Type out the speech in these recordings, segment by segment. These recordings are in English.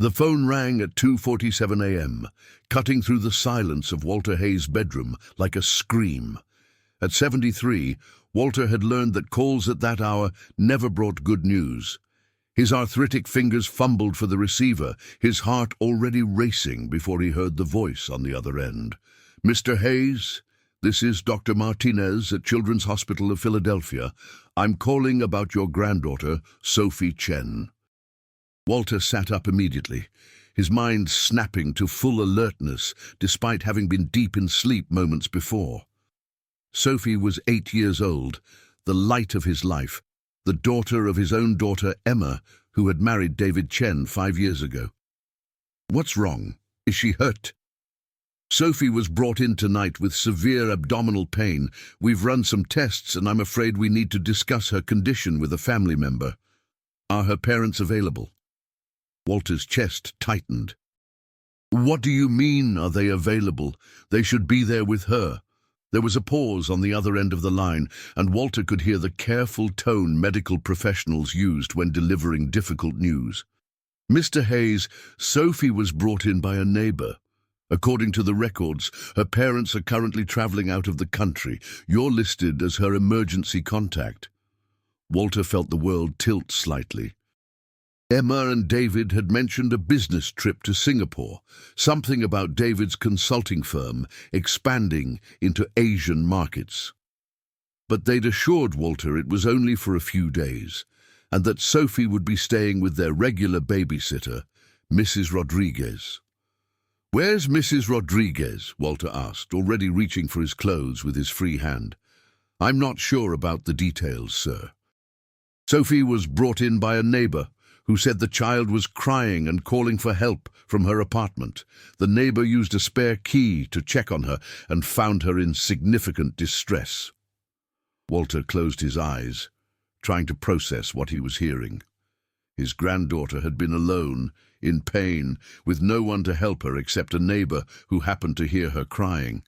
The phone rang at 2:47 a.m., cutting through the silence of Walter Hayes' bedroom like a scream. At 73, Walter had learned that calls at that hour never brought good news. His arthritic fingers fumbled for the receiver, his heart already racing before he heard the voice on the other end. "Mr. Hayes, this is Dr. Martinez at Children's Hospital of Philadelphia. I'm calling about your granddaughter, Sophie Chen." Walter sat up immediately, his mind snapping to full alertness despite having been deep in sleep moments before. Sophie was 8 years old, the light of his life, the daughter of his own daughter Emma, who had married David Chen 5 years ago. "What's wrong? Is she hurt?" "Sophie was brought in tonight with severe abdominal pain. We've run some tests and I'm afraid we need to discuss her condition with a family member. Are her parents available?" Walter's chest tightened. "What do you mean, are they available? They should be there with her." There was a pause on the other end of the line, and Walter could hear the careful tone medical professionals used when delivering difficult news. "Mr. Hayes, Sophie was brought in by a neighbor. According to the records, her parents are currently traveling out of the country. You're listed as her emergency contact." Walter felt the world tilt slightly. Emma and David had mentioned a business trip to Singapore, something about David's consulting firm expanding into Asian markets. But they'd assured Walter it was only for a few days, and that Sophie would be staying with their regular babysitter, Mrs. Rodriguez. "Where's Mrs. Rodriguez?" Walter asked, already reaching for his clothes with his free hand. "I'm not sure about the details, sir." "Sophie was brought in by a neighbor who said the child was crying and calling for help from her apartment. The neighbor used a spare key to check on her and found her in significant distress." Walter closed his eyes, trying to process what he was hearing. His granddaughter had been alone, in pain, with no one to help her except a neighbor who happened to hear her crying.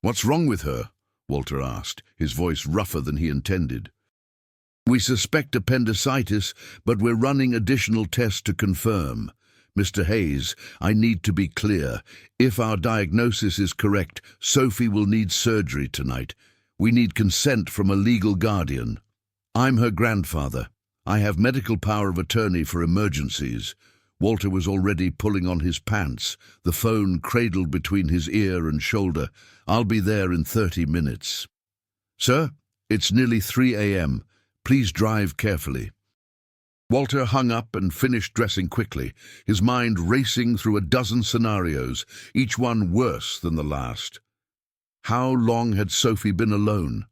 "What's wrong with her?" Walter asked, his voice rougher than he intended. "We suspect appendicitis, but we're running additional tests to confirm. Mr. Hayes, I need to be clear. If our diagnosis is correct, Sophie will need surgery tonight. We need consent from a legal guardian. I'm her grandfather. I have medical power of attorney for emergencies." Walter was already pulling on his pants, the phone cradled between his ear and shoulder. "I'll be there in 30 minutes. "Sir, it's nearly 3 a.m. Please drive carefully." Walter hung up and finished dressing quickly, his mind racing through a dozen scenarios, each one worse than the last. How long had Sophie been alone?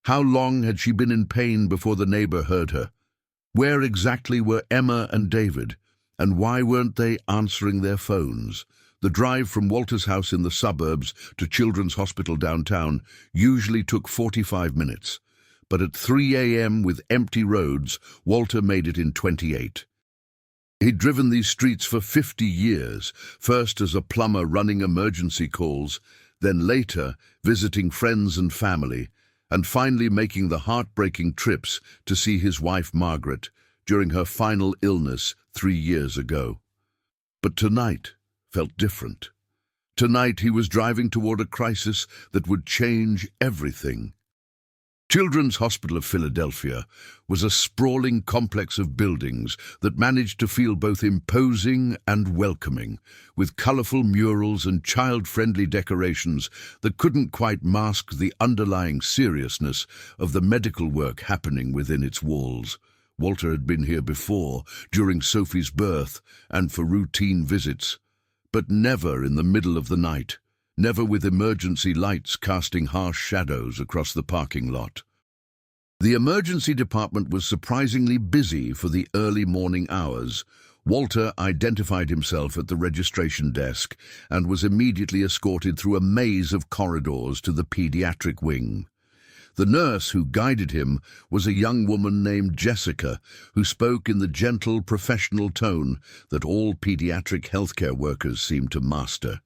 How long had she been in pain before the neighbor heard her? Where exactly were Emma and David? And why weren't they answering their phones? The drive from Walter's house in the suburbs to Children's Hospital downtown usually took 45 minutes. But at 3 a.m. with empty roads, Walter made it in 28. He'd driven these streets for 50 years, first as a plumber running emergency calls, then later visiting friends and family, and finally making the heartbreaking trips to see his wife Margaret during her final illness 3 years ago. But tonight felt different. Tonight he was driving toward a crisis that would change everything. Children's Hospital of Philadelphia was a sprawling complex of buildings that managed to feel both imposing and welcoming, with colorful murals and child-friendly decorations that couldn't quite mask the underlying seriousness of the medical work happening within its walls. Walter had been here before, during Sophie's birth, and for routine visits, but never in the middle of the night. Never with emergency lights casting harsh shadows across the parking lot. The emergency department was surprisingly busy for the early morning hours. Walter identified himself at the registration desk and was immediately escorted through a maze of corridors to the pediatric wing. The nurse who guided him was a young woman named Jessica, who spoke in the gentle, professional tone that all pediatric healthcare workers seem to master.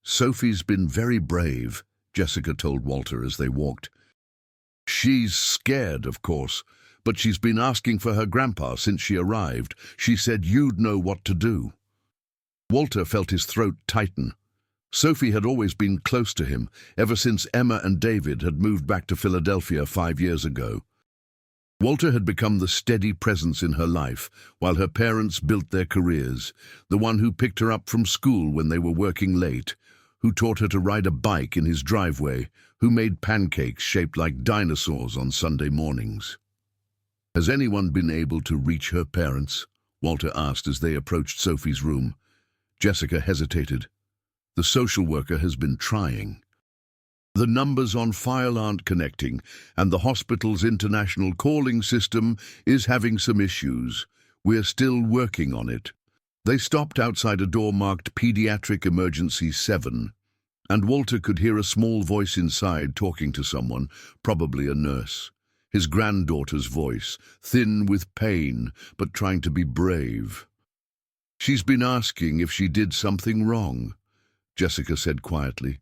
"Sophie's been very brave," Jessica told Walter as they walked. "She's scared, of course, but she's been asking for her grandpa since she arrived. She said you'd know what to do." Walter felt his throat tighten. Sophie had always been close to him, ever since Emma and David had moved back to Philadelphia 5 years ago. Walter had become the steady presence in her life, while her parents built their careers, the one who picked her up from school when they were working late, who taught her to ride a bike in his driveway, who made pancakes shaped like dinosaurs on Sunday mornings. "Has anyone been able to reach her parents?" Walter asked as they approached Sophie's room. Jessica hesitated. "The social worker has been trying. The numbers on file aren't connecting, and the hospital's international calling system is having some issues. We're still working on it." They stopped outside a door marked Pediatric Emergency 7, and Walter could hear a small voice inside talking to someone, probably a nurse. His granddaughter's voice, thin with pain, but trying to be brave. "She's been asking if she did something wrong," Jessica said quietly.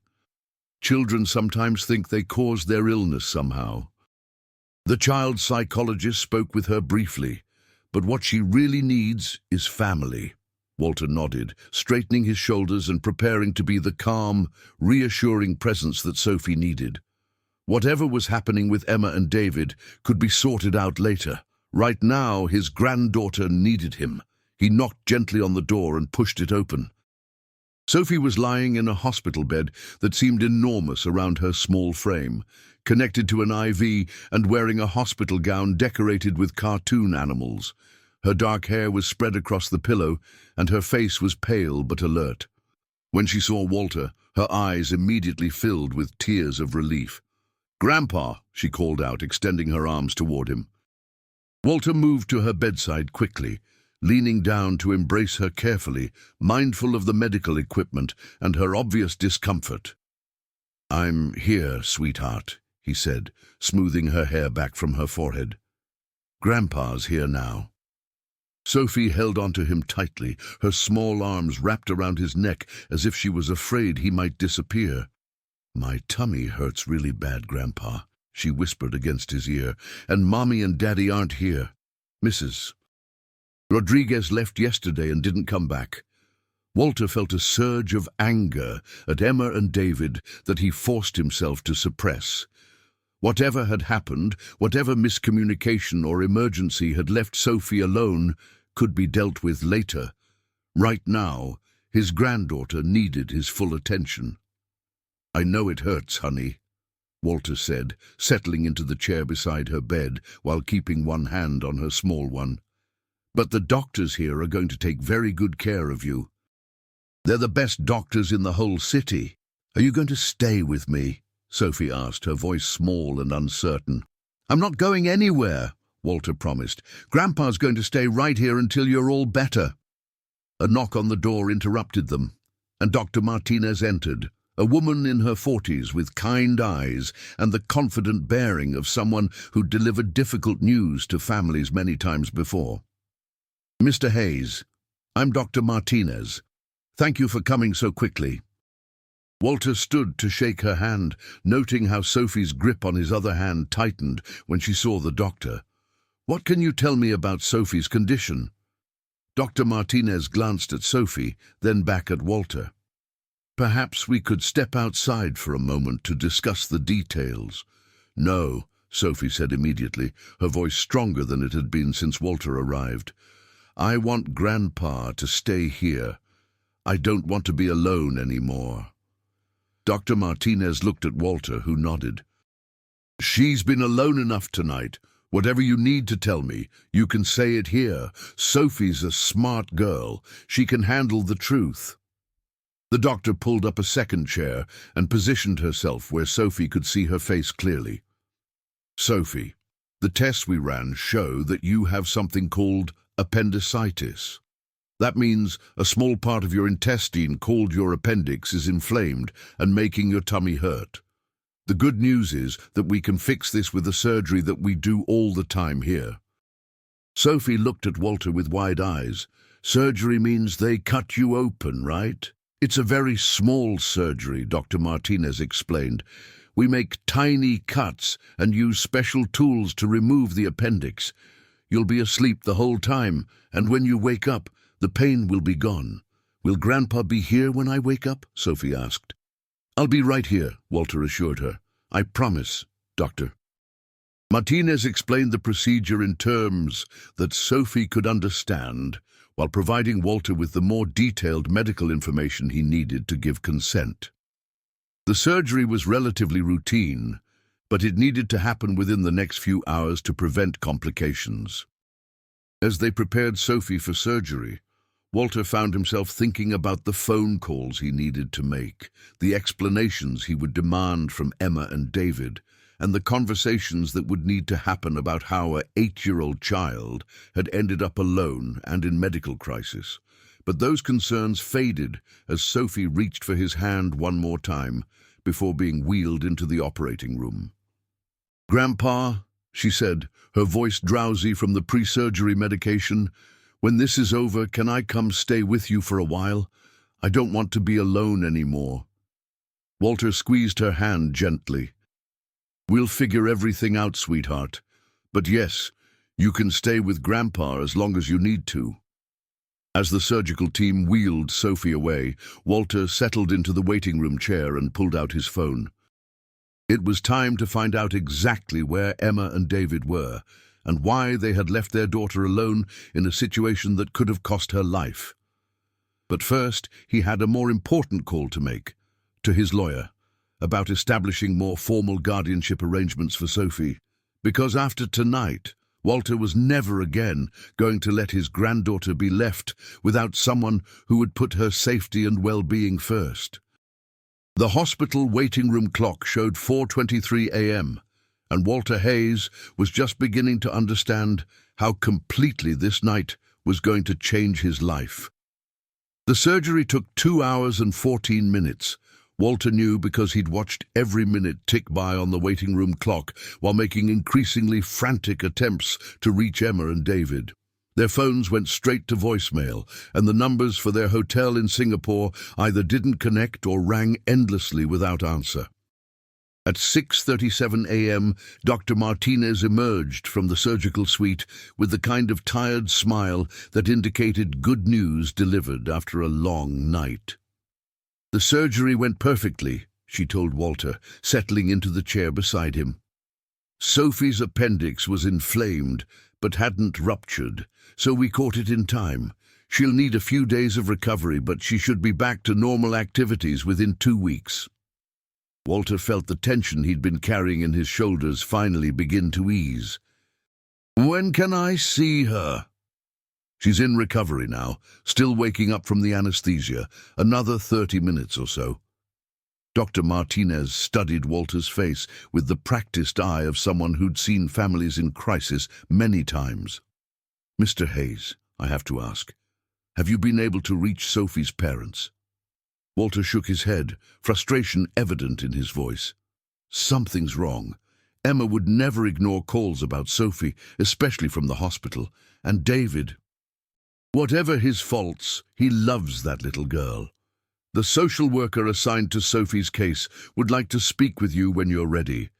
"Children sometimes think they caused their illness somehow." The child psychologist spoke with her briefly, but what she really needs is family. Walter nodded, straightening his shoulders and preparing to be the calm, reassuring presence that Sophie needed. Whatever was happening with Emma and David could be sorted out later. Right now, his granddaughter needed him. He knocked gently on the door and pushed it open. Sophie was lying in a hospital bed that seemed enormous around her small frame, connected to an IV and wearing a hospital gown decorated with cartoon animals. Her dark hair was spread across the pillow, and her face was pale but alert. When she saw Walter, her eyes immediately filled with tears of relief. "Grandpa," she called out, extending her arms toward him. Walter moved to her bedside quickly, leaning down to embrace her carefully, mindful of the medical equipment and her obvious discomfort. "I'm here, sweetheart," he said, smoothing her hair back from her forehead. "Grandpa's here now." Sophie held onto him tightly, her small arms wrapped around his neck as if she was afraid he might disappear. "My tummy hurts really bad, Grandpa," she whispered against his ear, "and Mommy and Daddy aren't here. Mrs. Rodriguez left yesterday and didn't come back." Walter felt a surge of anger at Emma and David that he forced himself to suppress. Whatever had happened, whatever miscommunication or emergency had left Sophie alone, could be dealt with later. Right now, his granddaughter needed his full attention. "I know it hurts, honey," Walter said, settling into the chair beside her bed while keeping one hand on her small one. "But the doctors here are going to take very good care of you. They're the best doctors in the whole city. Are you going to stay with me?" Sophie asked, her voice small and uncertain. "I'm not going anywhere," Walter promised. "Grandpa's going to stay right here until you're all better." A knock on the door interrupted them, and Dr. Martinez entered, a woman in her 40s with kind eyes and the confident bearing of someone who'd delivered difficult news to families many times before. "Mr. Hayes, I'm Dr. Martinez. Thank you for coming so quickly." Walter stood to shake her hand, noting how Sophie's grip on his other hand tightened when she saw the doctor. "What can you tell me about Sophie's condition?" Dr. Martinez glanced at Sophie, then back at Walter. "Perhaps we could step outside for a moment to discuss the details." "No," Sophie said immediately, her voice stronger than it had been since Walter arrived. "I want Grandpa to stay here. I don't want to be alone anymore." Dr. Martinez looked at Walter, who nodded. "She's been alone enough tonight. Whatever you need to tell me, you can say it here. Sophie's a smart girl. She can handle the truth." The doctor pulled up a second chair and positioned herself where Sophie could see her face clearly. "Sophie, the tests we ran show that you have something called appendicitis. That means a small part of your intestine called your appendix is inflamed and making your tummy hurt. The good news is that we can fix this with a surgery that we do all the time here." Sophie looked at Walter with wide eyes. "Surgery means they cut you open, right?" "It's a very small surgery," Dr. Martinez explained. "We make tiny cuts and use special tools to remove the appendix. You'll be asleep the whole time, and when you wake up, the pain will be gone. "Will Grandpa be here when I wake up?" Sophie asked. "I'll be right here," Walter assured her. "I promise, Doctor." Martinez explained the procedure in terms that Sophie could understand, while providing Walter with the more detailed medical information he needed to give consent. The surgery was relatively routine, but it needed to happen within the next few hours to prevent complications. As they prepared Sophie for surgery, Walter found himself thinking about the phone calls he needed to make, the explanations he would demand from Emma and David, and the conversations that would need to happen about how an 8-year-old child had ended up alone and in medical crisis. But those concerns faded as Sophie reached for his hand one more time before being wheeled into the operating room. "Grandpa," she said, her voice drowsy from the pre-surgery medication, "when this is over, can I come stay with you for a while? I don't want to be alone anymore." Walter squeezed her hand gently. "We'll figure everything out, sweetheart. But yes, you can stay with Grandpa as long as you need to." As the surgical team wheeled Sophie away, Walter settled into the waiting room chair and pulled out his phone. It was time to find out exactly where Emma and David were, and why they had left their daughter alone in a situation that could have cost her life. But first, he had a more important call to make, to his lawyer, about establishing more formal guardianship arrangements for Sophie, because after tonight, Walter was never again going to let his granddaughter be left without someone who would put her safety and well-being first. The hospital waiting room clock showed 4:23 a.m., and Walter Hayes was just beginning to understand how completely this night was going to change his life. The surgery took 2 hours and 14 minutes. Walter knew because he'd watched every minute tick by on the waiting room clock while making increasingly frantic attempts to reach Emma and David. Their phones went straight to voicemail, and the numbers for their hotel in Singapore either didn't connect or rang endlessly without answer. At 6:37 a.m., Dr. Martinez emerged from the surgical suite with the kind of tired smile that indicated good news delivered after a long night. "The surgery went perfectly," she told Walter, settling into the chair beside him. "Sophie's appendix was inflamed, but hadn't ruptured, so we caught it in time. She'll need a few days of recovery, but she should be back to normal activities within 2 weeks. Walter felt the tension he'd been carrying in his shoulders finally begin to ease. "When can I see her?" "She's in recovery now, still waking up from the anesthesia. Another 30 minutes or so." Dr. Martinez studied Walter's face with the practiced eye of someone who'd seen families in crisis many times. "Mr. Hayes, I have to ask, have you been able to reach Sophie's parents?" Walter shook his head, frustration evident in his voice. "Something's wrong. Emma would never ignore calls about Sophie, especially from the hospital. And David, whatever his faults, he loves that little girl. The social worker assigned to Sophie's case would like to speak with you when you're ready.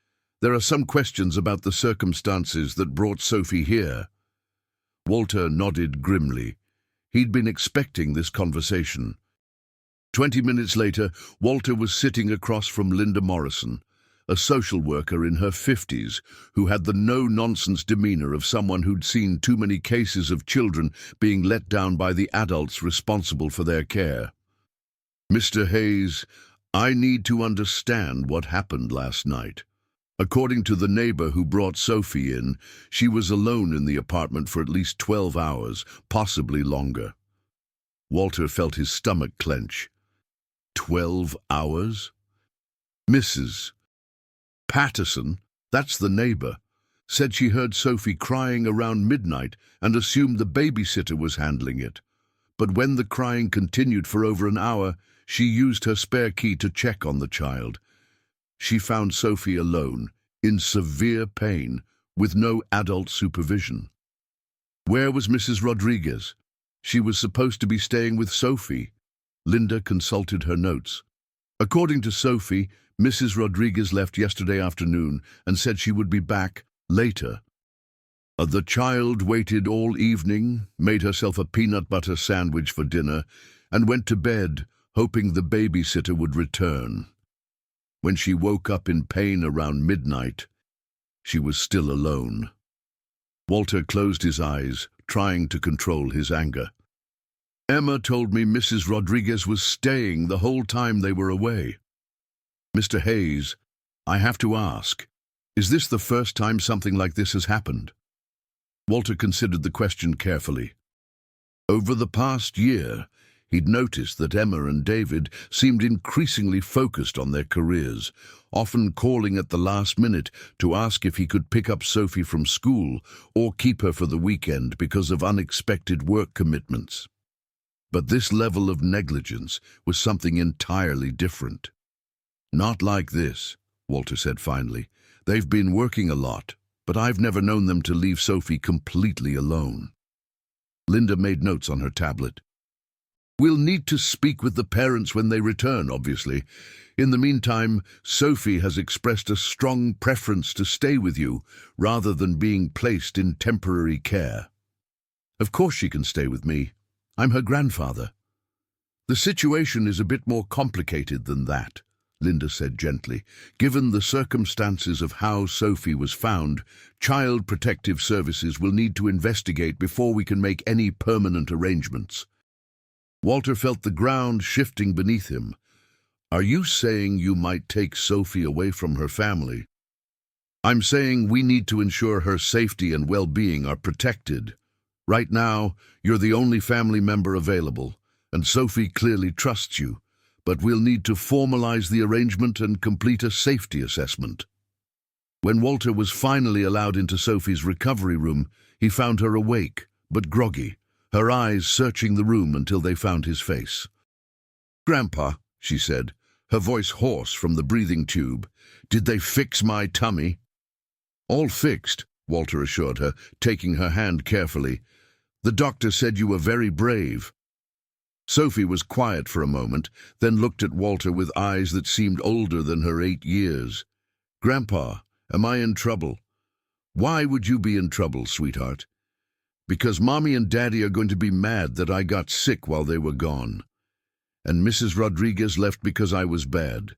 There are some questions about the circumstances that brought Sophie here." Walter nodded grimly. He'd been expecting this conversation. 20 minutes later, Walter was sitting across from Linda Morrison, a social worker in her 50s who had the no-nonsense demeanor of someone who'd seen too many cases of children being let down by the adults responsible for their care. "Mr. Hayes, I need to understand what happened last night. According to the neighbor who brought Sophie in, she was alone in the apartment for at least 12 hours, possibly longer." Walter felt his stomach clench. 12 hours? Mrs. Patterson, that's the neighbor, said she heard Sophie crying around midnight and assumed the babysitter was handling it. But when the crying continued for over an hour, she used her spare key to check on the child. She found Sophie alone, in severe pain, with no adult supervision. Where was Mrs. Rodriguez? She was supposed to be staying with Sophie. Linda consulted her notes. According to Sophie, Mrs. Rodriguez left yesterday afternoon and said she would be back later. The child waited all evening, made herself a peanut butter sandwich for dinner, and went to bed, hoping the babysitter would return. When she woke up in pain around midnight, she was still alone. Walter closed his eyes, trying to control his anger. Emma told me Mrs. Rodriguez was staying the whole time they were away. Mr. Hayes, I have to ask, is this the first time something like this has happened? Walter considered the question carefully. Over the past year, he'd noticed that Emma and David seemed increasingly focused on their careers, often calling at the last minute to ask if he could pick up Sophie from school or keep her for the weekend because of unexpected work commitments. But this level of negligence was something entirely different. Not like this, Walter said finally. They've been working a lot, but I've never known them to leave Sophie completely alone. Linda made notes on her tablet. We'll need to speak with the parents when they return, obviously. In the meantime, Sophie has expressed a strong preference to stay with you rather than being placed in temporary care. Of course she can stay with me. I'm her grandfather. The situation is a bit more complicated than that, Linda said gently. Given the circumstances of how Sophie was found, Child Protective Services will need to investigate before we can make any permanent arrangements. Walter felt the ground shifting beneath him. Are you saying you might take Sophie away from her family? I'm saying we need to ensure her safety and well-being are protected. Right now, you're the only family member available, and Sophie clearly trusts you, but we'll need to formalize the arrangement and complete a safety assessment. When Walter was finally allowed into Sophie's recovery room, he found her awake, but groggy, her eyes searching the room until they found his face. "Grandpa," she said, her voice hoarse from the breathing tube, "did they fix my tummy?" "All fixed," Walter assured her, taking her hand carefully. "The doctor said you were very brave." Sophie was quiet for a moment, then looked at Walter with eyes that seemed older than her 8 years. "Grandpa, am I in trouble?" "Why would you be in trouble, sweetheart?" "Because Mommy and Daddy are going to be mad that I got sick while they were gone. And Mrs. Rodriguez left because I was bad."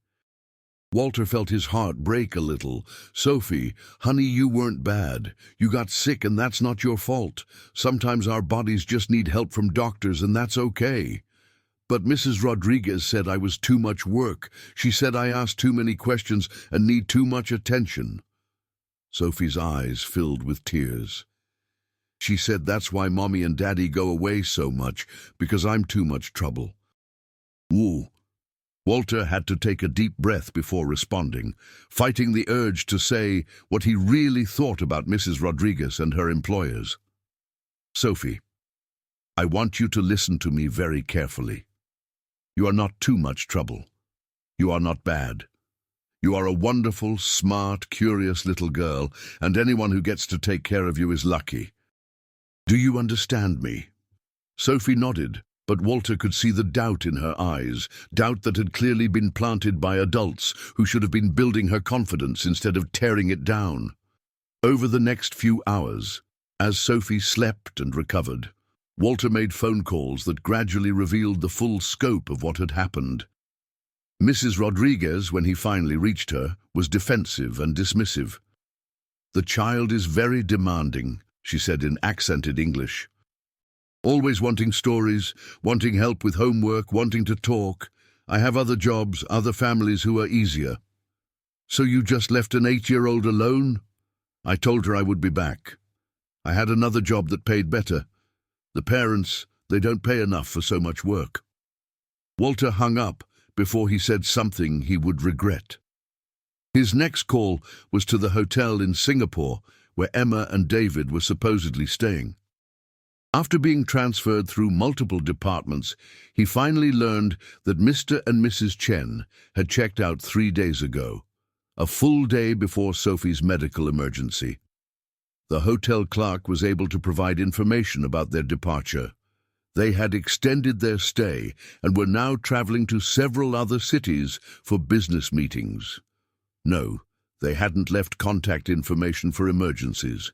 Walter felt his heart break a little. "Sophie, honey, you weren't bad. You got sick and that's not your fault. Sometimes our bodies just need help from doctors and that's okay. But Mrs. Rodriguez said I was too much work. She said I asked too many questions and need too much attention." Sophie's eyes filled with tears. "She said that's why Mommy and Daddy go away so much, because I'm too much trouble." Woo. Walter had to take a deep breath before responding, fighting the urge to say what he really thought about Mrs. Rodriguez and her employers. "Sophie, I want you to listen to me very carefully. You are not too much trouble. You are not bad. You are a wonderful, smart, curious little girl, and anyone who gets to take care of you is lucky. Do you understand me?" Sophie nodded, but Walter could see the doubt in her eyes, doubt that had clearly been planted by adults who should have been building her confidence instead of tearing it down. Over the next few hours, as Sophie slept and recovered, Walter made phone calls that gradually revealed the full scope of what had happened. Mrs. Rodriguez, when he finally reached her, was defensive and dismissive. "The child is very demanding," she said in accented English. "Always wanting stories, wanting help with homework, wanting to talk. I have other jobs, other families who are easier." "So you just left an 8-year-old alone?" "I told her I would be back. I had another job that paid better. The parents, they don't pay enough for so much work." Walter hung up before he said something he would regret. His next call was to the hotel in Singapore, where Emma and David were supposedly staying. After being transferred through multiple departments, he finally learned that Mr. and Mrs. Chen had checked out 3 days ago, a full day before Sophie's medical emergency. The hotel clerk was able to provide information about their departure. They had extended their stay and were now traveling to several other cities for business meetings. No, they hadn't left contact information for emergencies.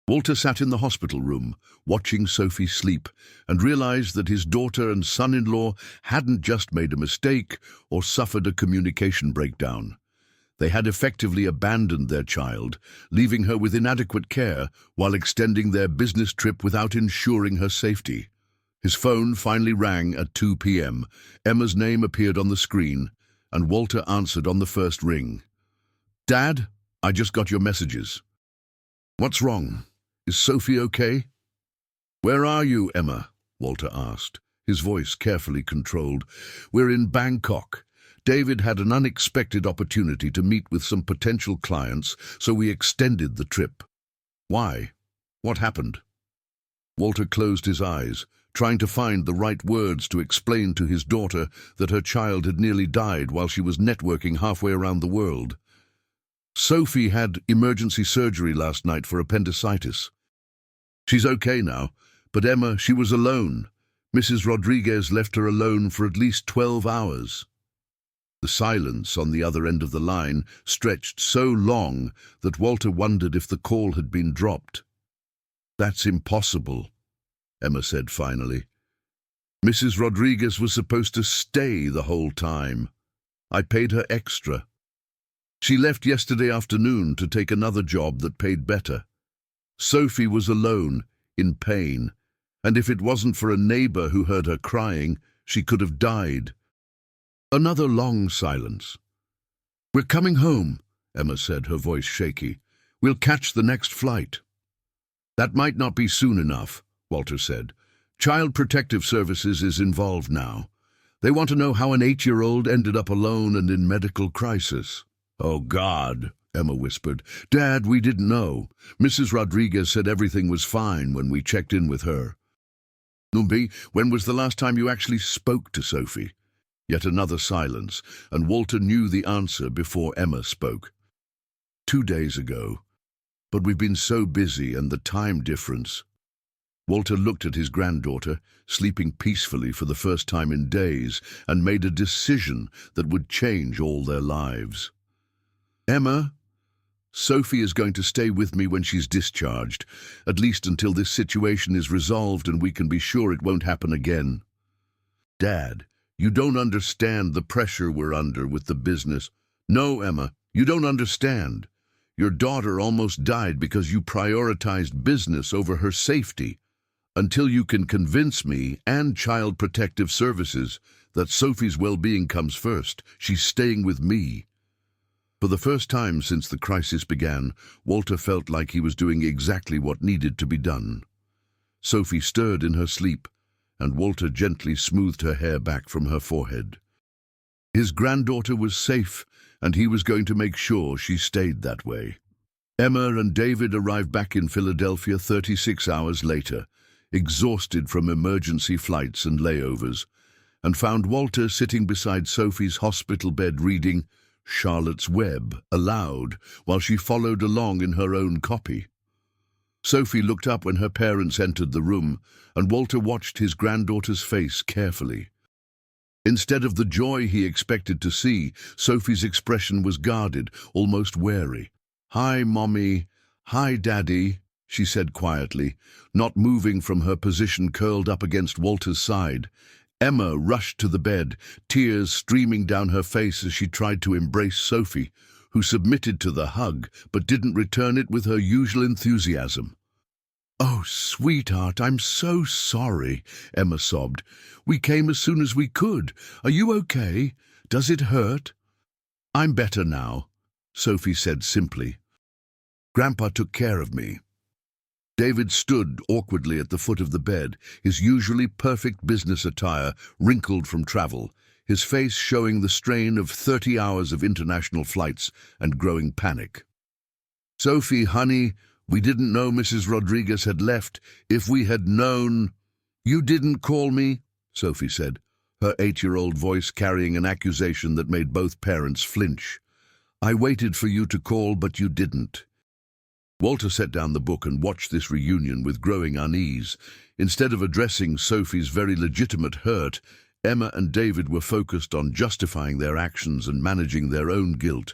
Walter sat in the hospital room, watching Sophie sleep, and realized that his daughter and son-in-law hadn't just made a mistake or suffered a communication breakdown. They had effectively abandoned their child, leaving her with inadequate care while extending their business trip without ensuring her safety. His phone finally rang at 2 p.m. Emma's name appeared on the screen, and Walter answered on the first ring. "Dad, I just got your messages." "What's wrong? Is Sophie okay?" "Where are you, Emma?" Walter asked, his voice carefully controlled. "We're in Bangkok. David had an unexpected opportunity to meet with some potential clients, so we extended the trip." "Why? What happened?" Walter closed his eyes, trying to find the right words to explain to his daughter that her child had nearly died while she was networking halfway around the world. "Sophie had emergency surgery last night for appendicitis. She's okay now, but Emma, she was alone. Mrs. Rodriguez left her alone for at least 12 hours. The silence on the other end of the line stretched so long that Walter wondered if the call had been dropped. "That's impossible," Emma said finally. "Mrs. Rodriguez was supposed to stay the whole time. I paid her extra. She left yesterday afternoon to take another job that paid better. Sophie was alone, in pain, and if it wasn't for a neighbor who heard her crying, she could have died." Another long silence. "We're coming home," Emma said, her voice shaky. "We'll catch the next flight." "That might not be soon enough," Walter said. "Child Protective Services is involved now. They want to know how an 8-year-old ended up alone and in medical crisis." "Oh, God," Emma whispered. "Dad, we didn't know. Mrs. Rodriguez said everything was fine when we checked in with her." "Numbi, when was the last time you actually spoke to Sophie?" Yet another silence, and Walter knew the answer before Emma spoke. 2 days ago. But we've been so busy, and the time difference." Walter looked at his granddaughter, sleeping peacefully for the first time in days, and made a decision that would change all their lives. "Emma, Sophie is going to stay with me when she's discharged, at least until this situation is resolved and we can be sure it won't happen again." "Dad, you don't understand the pressure we're under with the business." "No, Emma, you don't understand. Your daughter almost died because you prioritized business over her safety. Until you can convince me and Child Protective Services that Sophie's well-being comes first, she's staying with me." For the first time since the crisis began, Walter felt like he was doing exactly what needed to be done. Sophie stirred in her sleep, and Walter gently smoothed her hair back from her forehead. His granddaughter was safe, and he was going to make sure she stayed that way. Emma and David arrived back in Philadelphia 36 hours later, exhausted from emergency flights and layovers, and found Walter sitting beside Sophie's hospital bed reading Charlotte's Web aloud while she followed along in her own copy. Sophie looked up when her parents entered the room, and Walter watched his granddaughter's face carefully. Instead of the joy he expected to see, Sophie's expression was guarded, almost wary. "Hi, Mommy. Hi, Daddy," she said quietly, not moving from her position curled up against Walter's side. Emma rushed to the bed, tears streaming down her face as she tried to embrace Sophie, who submitted to the hug but didn't return it with her usual enthusiasm. "Oh, sweetheart, I'm so sorry," Emma sobbed. "We came as soon as we could. Are you okay? Does it hurt?" "I'm better now," Sophie said simply. "Grandpa took care of me." David stood awkwardly at the foot of the bed, his usually perfect business attire wrinkled from travel, his face showing the strain of 30 hours of international flights and growing panic. "Sophie, honey, we didn't know Mrs. Rodriguez had left. If we had known—" "You didn't call me," Sophie said, her 8-year-old voice carrying an accusation that made both parents flinch. "I waited for you to call, but you didn't." Walter set down the book and watched this reunion with growing unease. Instead of addressing Sophie's very legitimate hurt, Emma and David were focused on justifying their actions and managing their own guilt.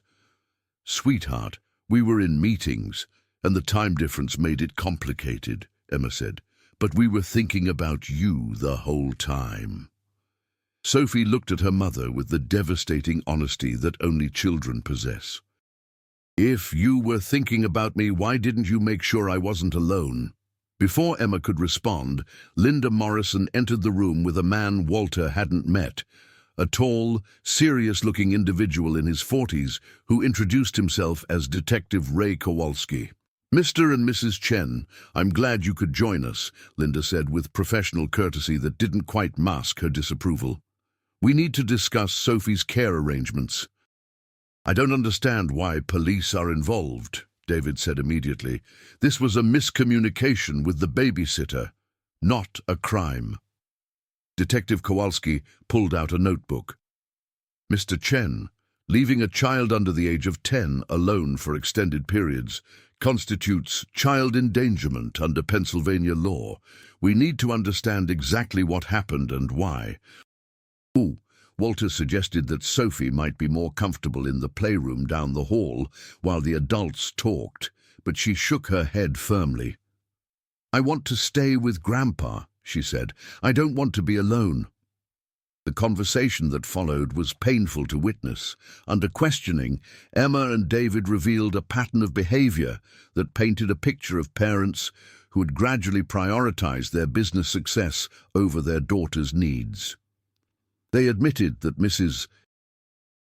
"Sweetheart, we were in meetings," And the time difference made it complicated, Emma said. But we were thinking about you the whole time. Sophie looked at her mother with the devastating honesty that only children possess. If you were thinking about me, why didn't you make sure I wasn't alone? Before Emma could respond, Linda Morrison entered the room with a man Walter hadn't met, a tall, serious-looking individual in his 40s who introduced himself as Detective Ray Kowalski. Mr. and Mrs. Chen, I'm glad you could join us, Linda said with professional courtesy that didn't quite mask her disapproval. We need to discuss Sophie's care arrangements. I don't understand why police are involved, David said immediately. This was a miscommunication with the babysitter, not a crime. Detective Kowalski pulled out a notebook. Mr. Chen, leaving a child under the age of 10 alone for extended periods constitutes child endangerment under Pennsylvania law. We need to understand exactly what happened and why. Walter suggested that Sophie might be more comfortable in the playroom down the hall while the adults talked, but she shook her head firmly. I want to stay with Grandpa, she said. I don't want to be alone. The conversation that followed was painful to witness. Under questioning, Emma and David revealed a pattern of behavior that painted a picture of parents who had gradually prioritized their business success over their daughter's needs. They admitted that Mrs.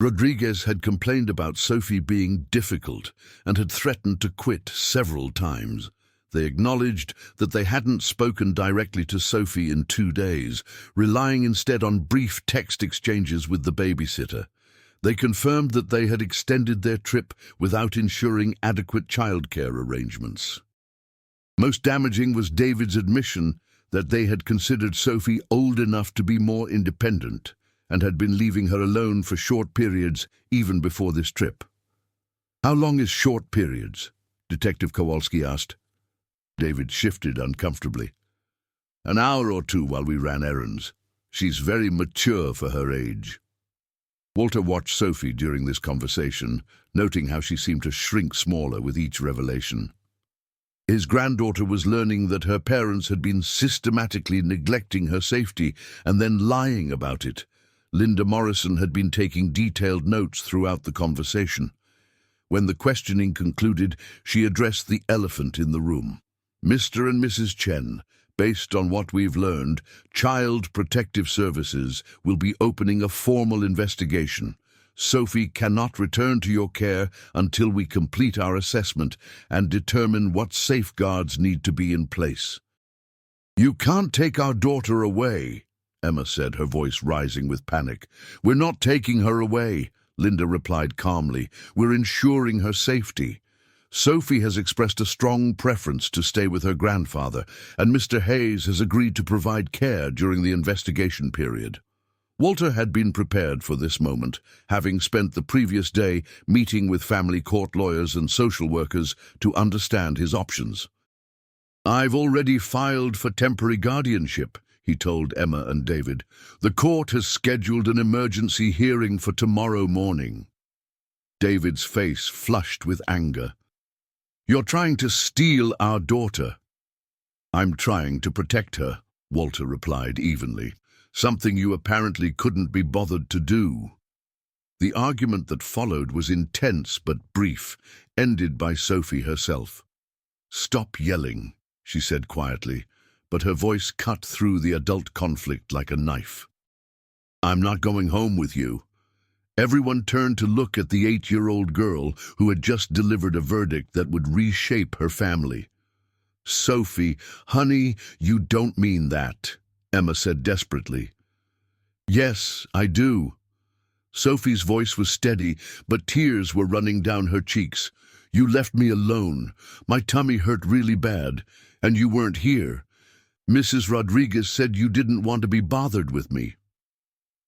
Rodriguez had complained about Sophie being difficult and had threatened to quit several times. They acknowledged that they hadn't spoken directly to Sophie in 2 days, relying instead on brief text exchanges with the babysitter. They confirmed that they had extended their trip without ensuring adequate childcare arrangements. Most damaging was David's admission that they had considered Sophie old enough to be more independent and had been leaving her alone for short periods even before this trip. How long is short periods? Detective Kowalski asked. David shifted uncomfortably. An hour or two while we ran errands. She's very mature for her age. Walter watched Sophie during this conversation, noting how she seemed to shrink smaller with each revelation. His granddaughter was learning that her parents had been systematically neglecting her safety and then lying about it. Linda Morrison had been taking detailed notes throughout the conversation. When the questioning concluded, she addressed the elephant in the room. Mr. and Mrs. Chen, based on what we've learned, Child Protective Services will be opening a formal investigation. Sophie cannot return to your care until we complete our assessment and determine what safeguards need to be in place. You can't take our daughter away, Emma said, her voice rising with panic. We're not taking her away, Linda replied calmly. We're ensuring her safety. Sophie has expressed a strong preference to stay with her grandfather, and Mr. Hayes has agreed to provide care during the investigation period. Walter had been prepared for this moment, having spent the previous day meeting with family court lawyers and social workers to understand his options. I've already filed for temporary guardianship, he told Emma and David. The court has scheduled an emergency hearing for tomorrow morning. David's face flushed with anger. You're trying to steal our daughter. I'm trying to protect her, Walter replied evenly. Something you apparently couldn't be bothered to do. The argument that followed was intense but brief, ended by Sophie herself. Stop yelling, she said quietly, but her voice cut through the adult conflict like a knife. I'm not going home with you. Everyone turned to look at the 8-year-old girl who had just delivered a verdict that would reshape her family. Sophie, honey, you don't mean that, Emma said desperately. Yes, I do. Sophie's voice was steady, but tears were running down her cheeks. You left me alone. My tummy hurt really bad, and you weren't here. Mrs. Rodriguez said you didn't want to be bothered with me.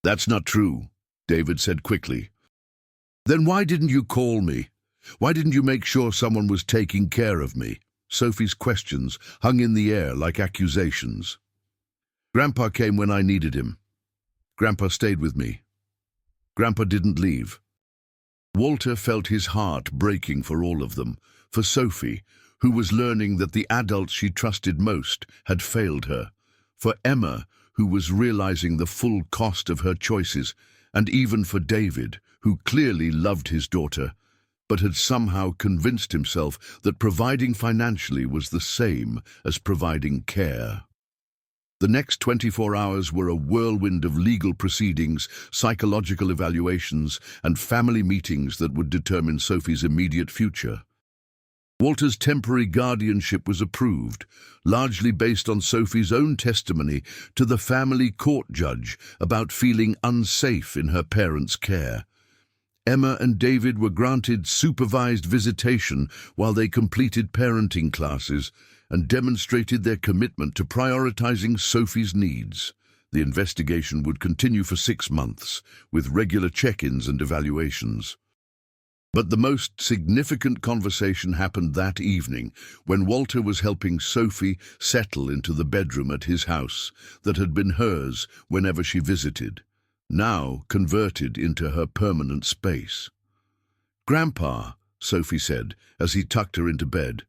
That's not true, David said quickly. Then why didn't you call me? Why didn't you make sure someone was taking care of me? Sophie's questions hung in the air like accusations. Grandpa came when I needed him. Grandpa stayed with me. Grandpa didn't leave. Walter felt his heart breaking for all of them, for Sophie, who was learning that the adults she trusted most had failed her. For Emma, who was realizing the full cost of her choices, and even for David, who clearly loved his daughter, but had somehow convinced himself that providing financially was the same as providing care. The next 24 hours were a whirlwind of legal proceedings, psychological evaluations, and family meetings that would determine Sophie's immediate future. Walter's temporary guardianship was approved, largely based on Sophie's own testimony to the family court judge about feeling unsafe in her parents' care. Emma and David were granted supervised visitation while they completed parenting classes and demonstrated their commitment to prioritizing Sophie's needs. The investigation would continue for 6 months, with regular check-ins and evaluations. But the most significant conversation happened that evening, when Walter was helping Sophie settle into the bedroom at his house that had been hers whenever she visited, now converted into her permanent space. "Grandpa," Sophie said as he tucked her into bed,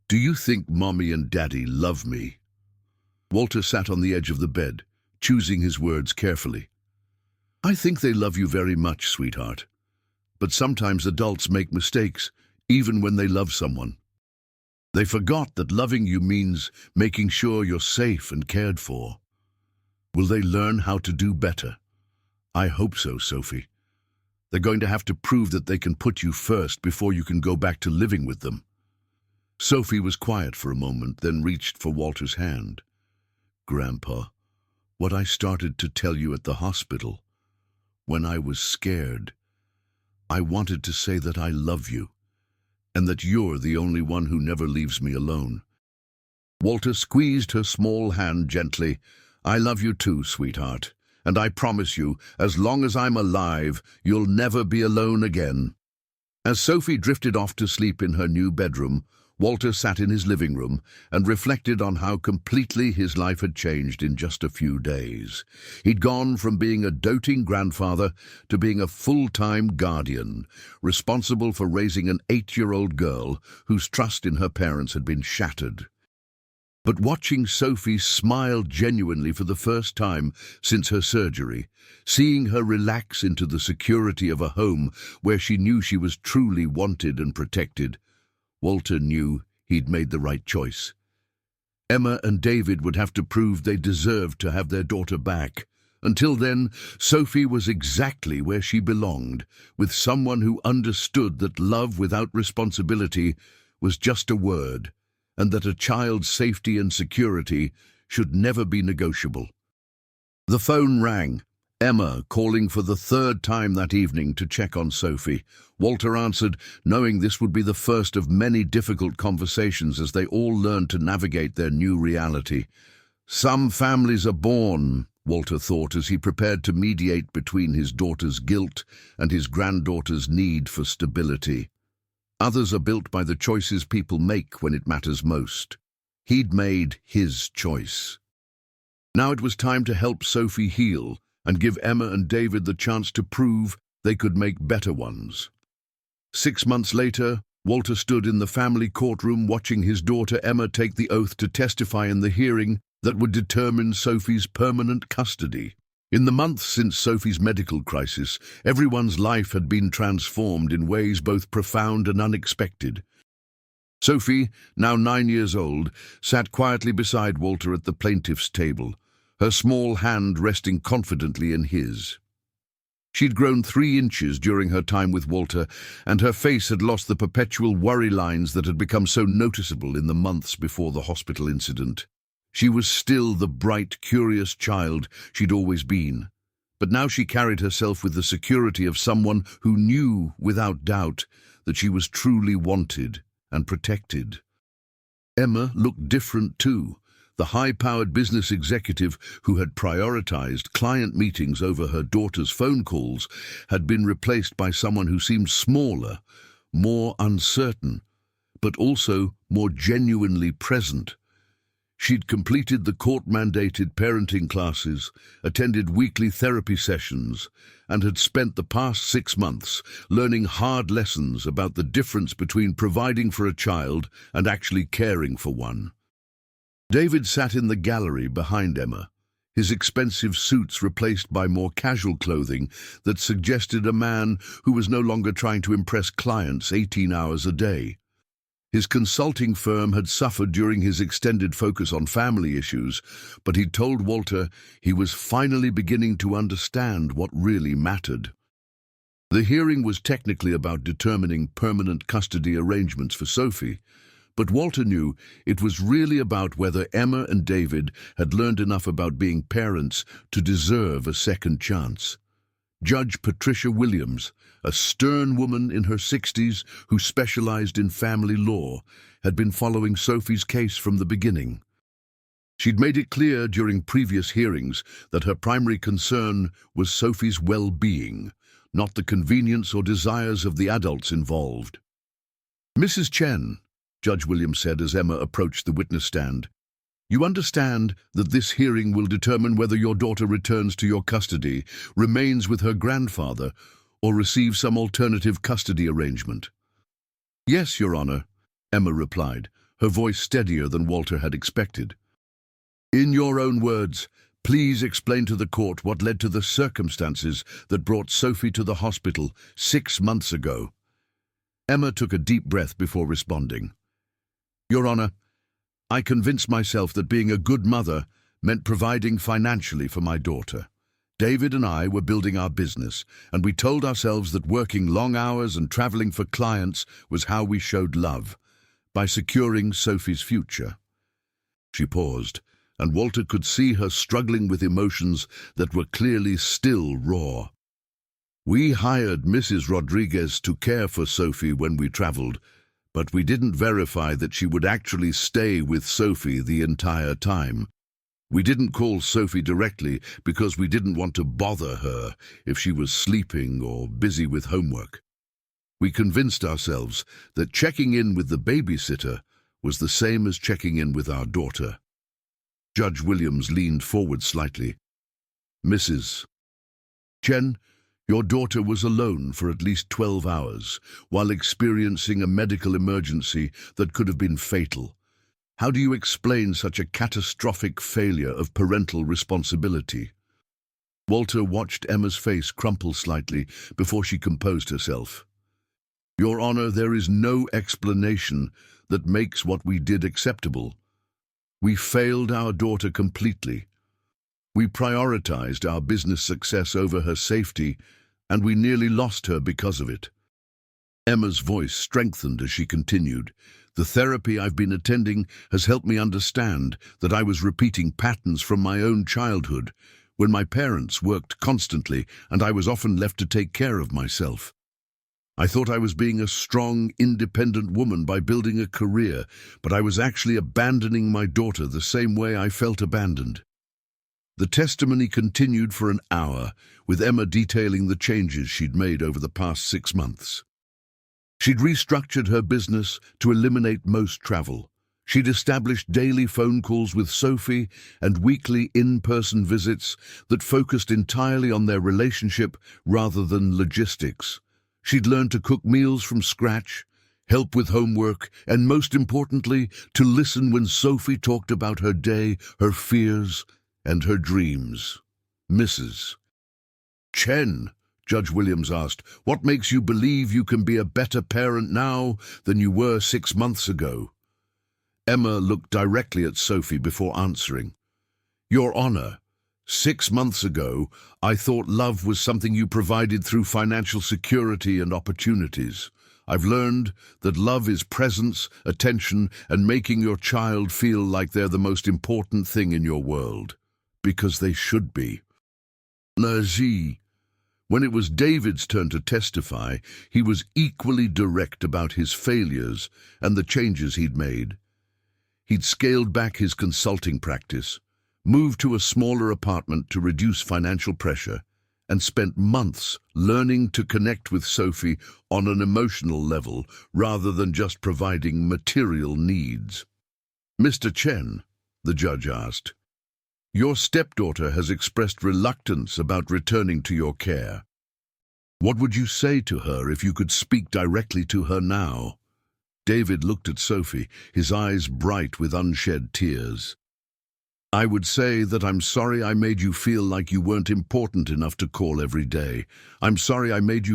"do you think Mommy and Daddy love me?" Walter sat on the edge of the bed, choosing his words carefully. "I think they love you very much, sweetheart. But sometimes adults make mistakes, even when they love someone. They forgot that loving you means making sure you're safe and cared for. Will they learn how to do better?" "I hope so, Sophie. They're going to have to prove that they can put you first before you can go back to living with them." Sophie was quiet for a moment, then reached for Walter's hand. "Grandpa, what I started to tell you at the hospital, when I was scared, I wanted to say that I love you, and that you're the only one who never leaves me alone." Walter squeezed her small hand gently. "I love you too, sweetheart, and I promise you, as long as I'm alive, you'll never be alone again." As Sophie drifted off to sleep in her new bedroom, Walter sat in his living room and reflected on how completely his life had changed in just a few days. He'd gone from being a doting grandfather to being a full-time guardian, responsible for raising an 8-year-old girl whose trust in her parents had been shattered. But watching Sophie smile genuinely for the first time since her surgery, seeing her relax into the security of a home where she knew she was truly wanted and protected, Walter knew he'd made the right choice. Emma and David would have to prove they deserved to have their daughter back. Until then, Sophie was exactly where she belonged, with someone who understood that love without responsibility was just a word, and that a child's safety and security should never be negotiable. The phone rang, Emma calling for the 3rd time that evening to check on Sophie. Walter answered, knowing this would be the first of many difficult conversations as they all learned to navigate their new reality. Some families are born, Walter thought as he prepared to mediate between his daughter's guilt and his granddaughter's need for stability. Others are built by the choices people make when it matters most. He'd made his choice. Now it was time to help Sophie heal and give Emma and David the chance to prove they could make better ones. 6 months later, Walter stood in the family courtroom watching his daughter Emma take the oath to testify in the hearing that would determine Sophie's permanent custody. In the months since Sophie's medical crisis, everyone's life had been transformed in ways both profound and unexpected. Sophie, now 9 years old, sat quietly beside Walter at the plaintiff's table, her small hand resting confidently in his. She'd grown 3 inches during her time with Walter, and her face had lost the perpetual worry lines that had become so noticeable in the months before the hospital incident. She was still the bright, curious child she'd always been, but now she carried herself with the security of someone who knew, without doubt, that she was truly wanted and protected. Emma looked different too. The high-powered business executive who had prioritized client meetings over her daughter's phone calls had been replaced by someone who seemed smaller, more uncertain, but also more genuinely present. She'd completed the court-mandated parenting classes, attended weekly therapy sessions, and had spent the past 6 months learning hard lessons about the difference between providing for a child and actually caring for one. David sat in the gallery behind Emma, his expensive suits replaced by more casual clothing that suggested a man who was no longer trying to impress clients 18 hours a day. His consulting firm had suffered during his extended focus on family issues, but he'd told Walter he was finally beginning to understand what really mattered. The hearing was technically about determining permanent custody arrangements for Sophie, but Walter knew it was really about whether Emma and David had learned enough about being parents to deserve a second chance. Judge Patricia Williams, a stern woman in her 60s who specialized in family law, had been following Sophie's case from the beginning. She'd made it clear during previous hearings that her primary concern was Sophie's well-being, not the convenience or desires of the adults involved. "Mrs. Chen," Judge Williams said as Emma approached the witness stand, "you understand that this hearing will determine whether your daughter returns to your custody, remains with her grandfather, or receives some alternative custody arrangement." "Yes, Your Honor," Emma replied, her voice steadier than Walter had expected. "In your own words, please explain to the court what led to the circumstances that brought Sophie to the hospital 6 months ago." Emma took a deep breath before responding. "Your Honor, I convinced myself that being a good mother meant providing financially for my daughter. David and I were building our business, and we told ourselves that working long hours and traveling for clients was how we showed love, by securing Sophie's future." She paused, and Walter could see her struggling with emotions that were clearly still raw. "We hired Mrs. Rodriguez to care for Sophie when we traveled, but we didn't verify that she would actually stay with Sophie the entire time. We didn't call Sophie directly because we didn't want to bother her if she was sleeping or busy with homework. We convinced ourselves that checking in with the babysitter was the same as checking in with our daughter." Judge Williams leaned forward slightly. "Mrs. Chen, your daughter was alone for at least 12 hours while experiencing a medical emergency that could have been fatal. How do you explain such a catastrophic failure of parental responsibility?" Walter watched Emma's face crumple slightly before she composed herself. "Your Honor, there is no explanation that makes what we did acceptable. We failed our daughter completely. We prioritized our business success over her safety, and we nearly lost her because of it." Emma's voice strengthened as she continued. "The therapy I've been attending has helped me understand that I was repeating patterns from my own childhood, when my parents worked constantly and I was often left to take care of myself. I thought I was being a strong, independent woman by building a career, but I was actually abandoning my daughter the same way I felt abandoned." The testimony continued for an hour, with Emma detailing the changes she'd made over the past 6 months. She'd restructured her business to eliminate most travel. She'd established daily phone calls with Sophie and weekly in-person visits that focused entirely on their relationship rather than logistics. She'd learned to cook meals from scratch, help with homework, and most importantly, to listen when Sophie talked about her day, her fears, and her dreams. "Mrs. Chen," Judge Williams asked, "what makes you believe you can be a better parent now than you were 6 months ago?" Emma looked directly at Sophie before answering. "Your Honor, 6 months ago, I thought love was something you provided through financial security and opportunities. I've learned that love is presence, attention, and making your child feel like they're the most important thing in your world. Because they should be." Nazi. When it was David's turn to testify, he was equally direct about his failures and the changes he'd made. He'd scaled back his consulting practice, moved to a smaller apartment to reduce financial pressure, and spent months learning to connect with Sophie on an emotional level rather than just providing material needs. "Mr. Chen," the judge asked. Your stepdaughter has expressed reluctance about returning to your care. What would you say to her if you could speak directly to her now? David looked at Sophie, his eyes bright with unshed tears. I would say that I'm sorry I made you feel like you weren't important enough to call every day. I'm sorry I made you